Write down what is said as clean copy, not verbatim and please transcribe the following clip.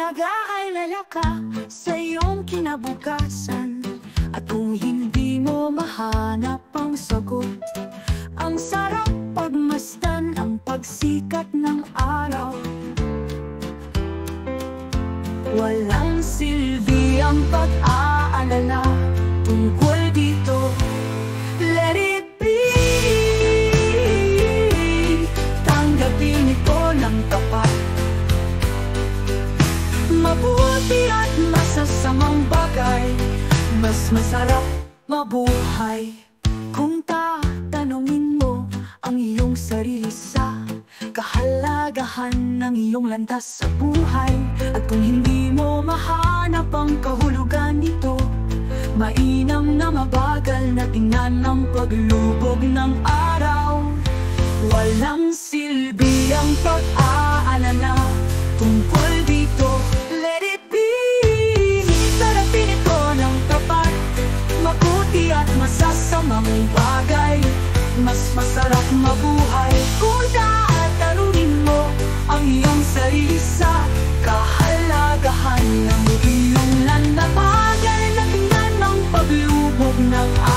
nag-aalala ka sa iyong kinabukasan, at kung hindi mo mahanap ang sagot, ang sarap pagmasdan ang pagsikat ng araw. Walang silbi ang pag-aalala tungkol dito. Let it be. Tanggapin ito ng tapat. Mabuti at masasamang bagay, mas masarap mabuhay. Kung tatanungin mo ang iyong sarili sa kahalagahan ng iyong landas sa buhay, at kung hindi mo mahanap ang kahulugan nito, mainam na mabagal na tingnan ang paglubog ng araw. Walang silbi ang pag-aalala tungkol dito. Let it be. Sarapin ito ng tapat. Mabuti at masasamang bagay, mas masarap mabuhay. Kung tatanungin mo ang iyong sarili sa kahalagahan ng iyong landas, mabagal na tingnan ang paglubog ng araw.